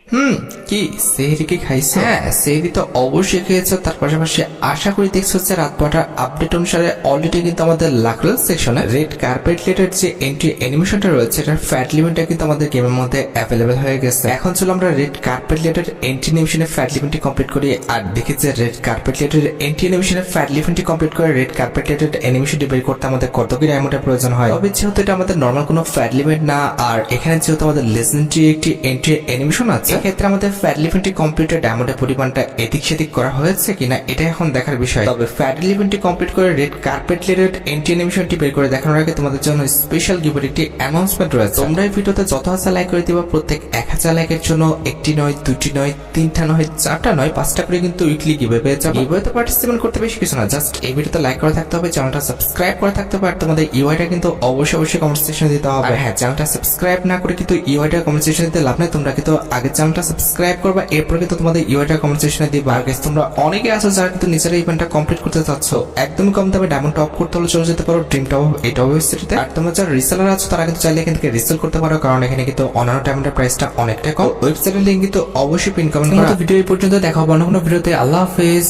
কি সেহরি কি খাইছো? হ্যাঁ, সেহরি তো অবশ্যই খেয়েছো। তার পাশাপাশি আশা করি দেখছো যে রাত 12টার আপডেট অনুসারে অলরেডি কিন্তু আমাদের লাকড়াল সেকশনে রেড কার্পেট রিলেটেড যে এন্ট্রি অ্যানিমেশনটা রয়েছে এটার ফ্যাট লিমিটটা কিন্তু আমাদের গেমের মধ্যে অ্যাভেলেবেল হয়ে গেছে। এখন চলো আমরা রেড কার্পেট রিলেটেড এন্ট্রি অ্যানিমেশনের ফ্যাট লিমিটটি কমপ্লিট করি আর দেখি যে রেড কার্পেট রিলেটেড এন্ট্রি অ্যানিমেশনের ফ্যাট লিমিটটি কমপ্লিট করে রেড কার্পেট রিলেটেড অ্যানিমেশনটি বের করতে আমাদের কত কি ডায়মন্ডের প্রয়োজন হয়। তবে যেহেতু এটা আমাদের নরমাল কোনো ফ্যাট লিমিট না, আর এখানে যেহেতু আমাদের লেজেন্ডারি একটি এন্ট্রি অ্যানিমেশন আছে, এক্ষেত্রে আমাদের ফ্যাট লিমিটটি কমপ্লিটেড ডায়মন্ডের পরিমাণটা এদিক সেদিক করা হয়েছে কিনা এটা এখন দেখার বিষয়। তবে ফ্যাট লিমিটটি কমপ্লিট করে রেড কার্পেট রিলেটেড এন্ট্রি অ্যানিমেশনটি বের করে দেখানোর আগে তোমাদের জন্য স্পেশাল গিভের একটি অ্যানাউন্সমেন্ট রয়েছে। তোমরা এই ভিডিওতে যত হাজার লাইক করে দিবা প্রত্যেক 1000 লাইকের জন্য একটি নয়, দুটি নয়, তিনটা নয়, চারটা নয়, 5টা করে কিন্তু উইকলি গিভে পেয়ে যাবে। গিভেতে পার্টিসিপেট করতে বেশি কিছু না, জাস্ট এই ভিডিওতে লাইক করে থাকতে হবে, চ্যানেলটা সাবস্ক্রাইব করে থাকতে হবে, আর তোমাদের ইউআইটা কিন্তু অবশ্যই কমেন্ট সেকশনে দিতে হবে। আর হ্যাঁ, চ্যানেলটা সাবস্ক্রাইব না করে কিন্তু ইউআইটা কমেন্ট সেকশনে দিতে লাভ নেই। তোমরা কিন্তু আগে চ্যানেলটা সাবস্ক্রাইব করবা, এরপর কিন্তু তোমাদের ইউআইটা কমেন্ট সেকশনে দিবা। আর গাইস, তোমরা অনেকে আছো যারা কিন্তু নিজেরা ইভেন্টটা কমপ্লিট করতে চাচ্ছ, একদম কম দামে ডায়মন্ড টপ করতে হলে চলে যেতে পারো ড্রিম টপ এই টপ ওয়েবসাইটে। আর তোমরা যারা রিসেলার আছো তারা কিন্তু চাইলে এখান থেকে রিসেল করতে পারো, কারণ এখানে কিন্তু অন্যান্য ডায়মন্ডের প্রাইসটা অনেকটা কম। ওয়েবসাইটের লিংক কিন্তু অবশ্যই পিন কমেন্ট করা। ভিডিও এই পর্যন্ত দেখা হবে অন্য কোনো ভিডিওতে। আল্লাহ হাফেজ।